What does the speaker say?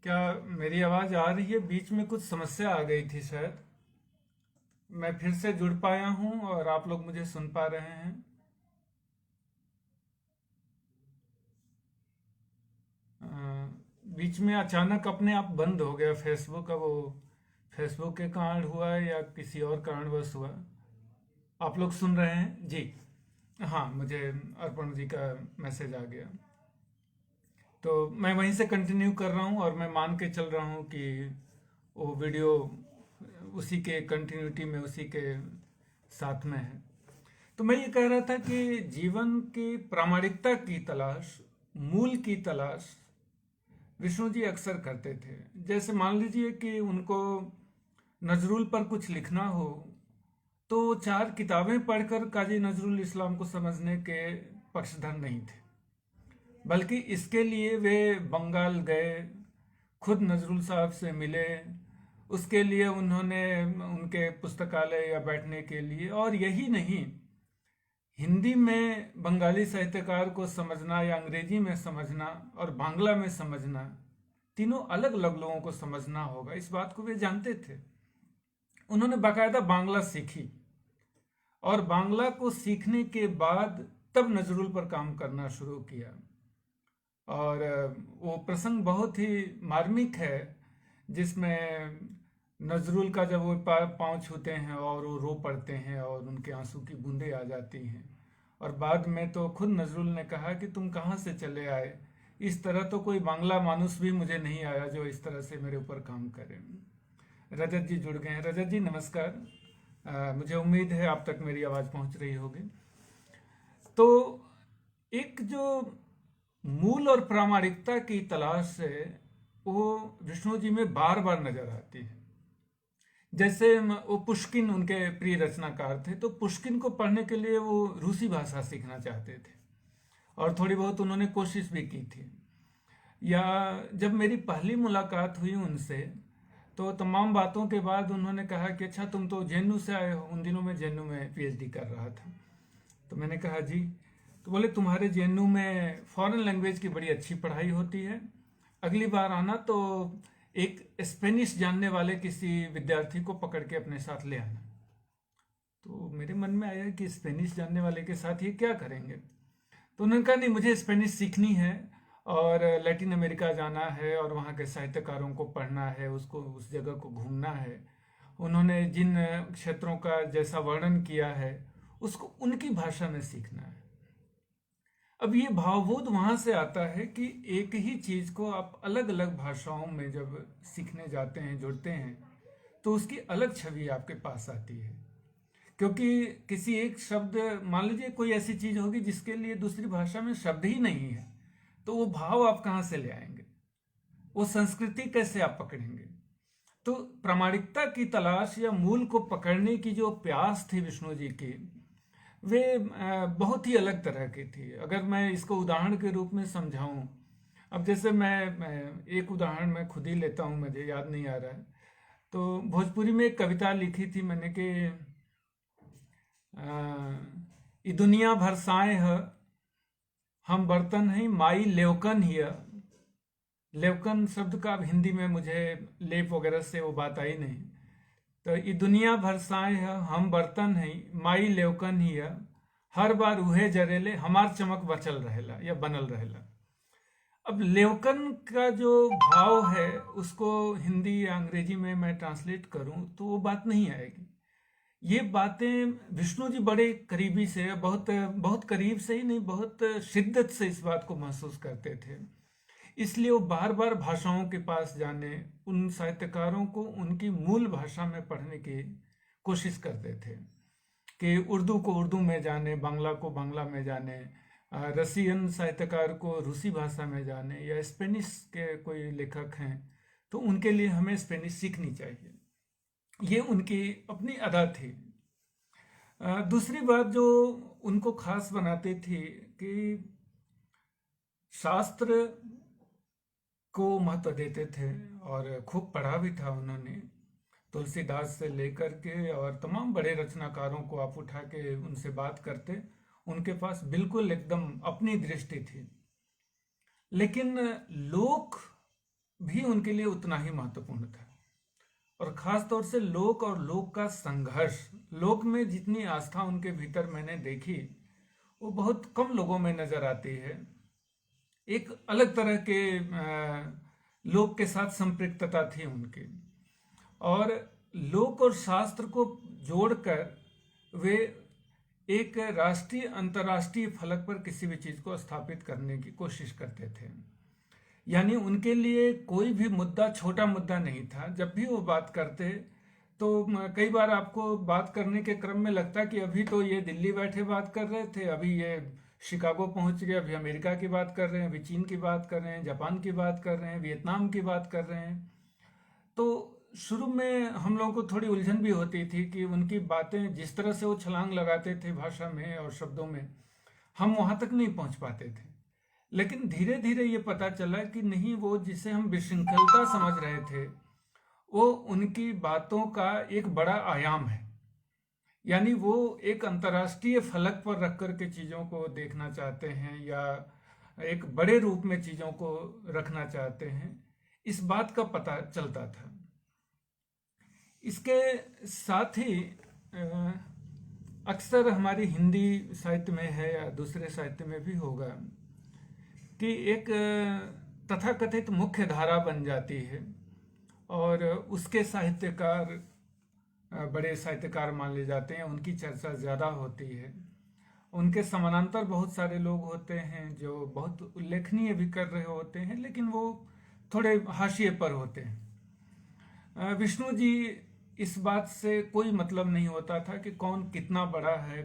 क्या मेरी आवाज़ आ रही है? बीच में कुछ समस्या आ गई थी शायद। मैं फिर से जुड़ पाया हूँ और आप लोग मुझे सुन पा रहे हैं। अ, बीच में अचानक अपने आप बंद हो गया फेसबुक। अब वो फेसबुक के कारण हुआ है या किसी और कारणवश हुआ? आप लोग सुन रहे हैं जी? हाँ, मुझे अर्पण जी का मैसेज आ गया। तो मैं वहीं से कंटिन्यू कर रहा हूँ और मैं मान के चल रहा हूँ कि वो वीडियो उसी के कंटिन्यूटी में, उसी के साथ में है। तो मैं ये कह रहा था कि जीवन की प्रामाणिकता की तलाश, मूल की तलाश विष्णु जी अक्सर करते थे। जैसे मान लीजिए कि उनको नजरुल पर कुछ लिखना हो तो वो चार किताबें पढ़कर काजी नजरुल इस्लाम को समझने के पक्षधर नहीं थे, बल्कि इसके लिए वे बंगाल गए, खुद नजरुल साहब से मिले। उसके लिए उन्होंने उनके पुस्तकालय या बैठने के लिए, और यही नहीं, हिंदी में बंगाली साहित्यकार को समझना या अंग्रेजी में समझना और बांग्ला में समझना, तीनों अलग अलग लोगों को समझना होगा, इस बात को वे जानते थे। उन्होंने बाकायदा बांग्ला सीखी और बांग्ला को सीखने के बाद तब नजरुल पर काम करना शुरू किया। और वो प्रसंग बहुत ही मार्मिक है जिसमें नजरुल का जब वो पाँव छूते हैं और वो रो पड़ते हैं और उनके आंसू की बूंदें आ जाती हैं। और बाद में तो खुद नजरुल ने कहा कि तुम कहाँ से चले आए, इस तरह तो कोई बांग्ला मानुस भी मुझे नहीं आया जो इस तरह से मेरे ऊपर काम करे। रजत जी जुड़ गए हैं। रजत जी नमस्कार। मुझे उम्मीद है आप तक मेरी आवाज़ पहुंच रही होगी। तो एक जो मूल और प्रामाणिकता की तलाश है वो विष्णु जी में बार बार नजर आती है। जैसे वो पुष्किन उनके प्रिय रचनाकार थे, तो पुष्किन को पढ़ने के लिए वो रूसी भाषा सीखना चाहते थे और थोड़ी बहुत उन्होंने कोशिश भी की थी। या जब मेरी पहली मुलाकात हुई उनसे तो तमाम बातों के बाद उन्होंने कहा कि अच्छा तुम तो जेएनयू से आए हो। उन दिनों में जेएनयू में पीएचडी कर रहा था। तो मैंने कहा जी। तो बोले तुम्हारे जेएनयू में फॉरेन लैंग्वेज की बड़ी अच्छी पढ़ाई होती है, अगली बार आना तो एक स्पेनिश जानने वाले किसी विद्यार्थी को पकड़ के अपने साथ ले आना। तो मेरे मन में आया कि स्पेनिश जानने वाले के साथ ये क्या करेंगे। तो उन्होंने कहा नहीं, मुझे स्पेनिश सीखनी है और लैटिन अमेरिका जाना है और वहाँ के साहित्यकारों को पढ़ना है, उसको उस जगह को घूमना है। उन्होंने जिन क्षेत्रों का जैसा वर्णन किया है उसको उनकी भाषा में सीखना है। अब ये भावबोध वहां से आता है कि एक ही चीज को आप अलग अलग भाषाओं में जब सीखने जाते हैं, जुड़ते हैं, तो उसकी अलग छवि आपके पास आती है। क्योंकि किसी एक शब्द, मान लीजिए कोई ऐसी चीज होगी जिसके लिए दूसरी भाषा में शब्द ही नहीं है, तो वो भाव आप कहाँ से ले आएंगे, वो संस्कृति कैसे आप पकड़ेंगे। तो प्रामाणिकता की तलाश या मूल को पकड़ने की जो प्यास थी विष्णु जी की, वे बहुत ही अलग तरह की थी। अगर मैं इसको उदाहरण के रूप में समझाऊं, अब जैसे मैं एक उदाहरण मैं खुद ही लेता हूं, मुझे याद नहीं आ रहा है। तो भोजपुरी में एक कविता लिखी थी मैंने कि ई दुनिया भरसाए है, हम बर्तन हैं माई लेवकन हिया। लेवकन शब्द का अब हिंदी में मुझे लेप वगैरह से वो बात आई नहीं। तो ई दुनिया भरसाए है, हम बर्तन हैं माई लेवकन हिया, हर बार उहे जरेले हमार चमक बचल रहेला या बनल रहेला। अब लेवकन का जो भाव है उसको हिंदी या अंग्रेजी में मैं ट्रांसलेट करूं तो वो बात नहीं आएगी। ये बातें विष्णु जी बड़े करीबी से, बहुत बहुत करीब से ही नहीं, बहुत शिद्दत से इस बात को महसूस करते थे। इसलिए वो बार बार भाषाओं के पास जाने, उन साहित्यकारों को उनकी मूल भाषा में पढ़ने की कोशिश करते थे कि उर्दू को उर्दू में जाने, बांग्ला को बांग्ला में जाने, रसियन साहित्यकार को रूसी भाषा में जाने, या स्पेनिश के कोई लेखक हैं तो उनके लिए हमें स्पेनिश सीखनी चाहिए। ये उनकी अपनी अदा थी। दूसरी बात जो उनको खास बनाती थी कि शास्त्र को महत्व देते थे और खूब पढ़ा भी था उन्होंने। तुलसीदास से लेकर के और तमाम बड़े रचनाकारों को आप उठा के उनसे बात करते, उनके पास बिल्कुल एकदम अपनी दृष्टि थी। लेकिन लोक भी उनके लिए उतना ही महत्वपूर्ण था। और खास तौर से लोक और लोक का संघर्ष, लोक में जितनी आस्था उनके भीतर मैंने देखी वो बहुत कम लोगों में नजर आती है। एक अलग तरह के लोक के साथ संपृक्तता थी उनकी, और लोक और शास्त्र को जोड़कर वे एक राष्ट्रीय अंतर्राष्ट्रीय फलक पर किसी भी चीज को स्थापित करने की कोशिश करते थे। यानी उनके लिए कोई भी मुद्दा छोटा मुद्दा नहीं था। जब भी वो बात करते तो कई बार आपको बात करने के क्रम में लगता कि अभी तो ये दिल्ली बैठे बात कर रहे थे, अभी ये शिकागो पहुंच गए, अभी अमेरिका की बात कर रहे हैं, अभी चीन की बात कर रहे हैं, जापान की बात कर रहे हैं, वियतनाम की बात कर रहे हैं। तो शुरू में हम लोगों को थोड़ी उलझन भी होती थी कि उनकी बातें जिस तरह से वो छलांग लगाते थे भाषा में और शब्दों में, हम वहां तक नहीं पहुंच पाते थे। लेकिन धीरे धीरे ये पता चला कि नहीं, वो जिसे हम विशृंखलता समझ रहे थे वो उनकी बातों का एक बड़ा आयाम है। यानी वो एक अंतर्राष्ट्रीय फलक पर रख कर के चीज़ों को देखना चाहते हैं, या एक बड़े रूप में चीज़ों को रखना चाहते हैं, इस बात का पता चलता था। इसके साथ ही अक्सर हमारी हिंदी साहित्य में है या दूसरे साहित्य में भी होगा कि एक तथाकथित मुख्य धारा बन जाती है और उसके साहित्यकार बड़े साहित्यकार मान ले जाते हैं, उनकी चर्चा ज़्यादा होती है। उनके समानांतर बहुत सारे लोग होते हैं जो बहुत उल्लेखनीय भी कर रहे होते हैं, लेकिन वो थोड़े हाशिए पर होते हैं। विष्णु जी, इस बात से कोई मतलब नहीं होता था कि कौन कितना बड़ा है,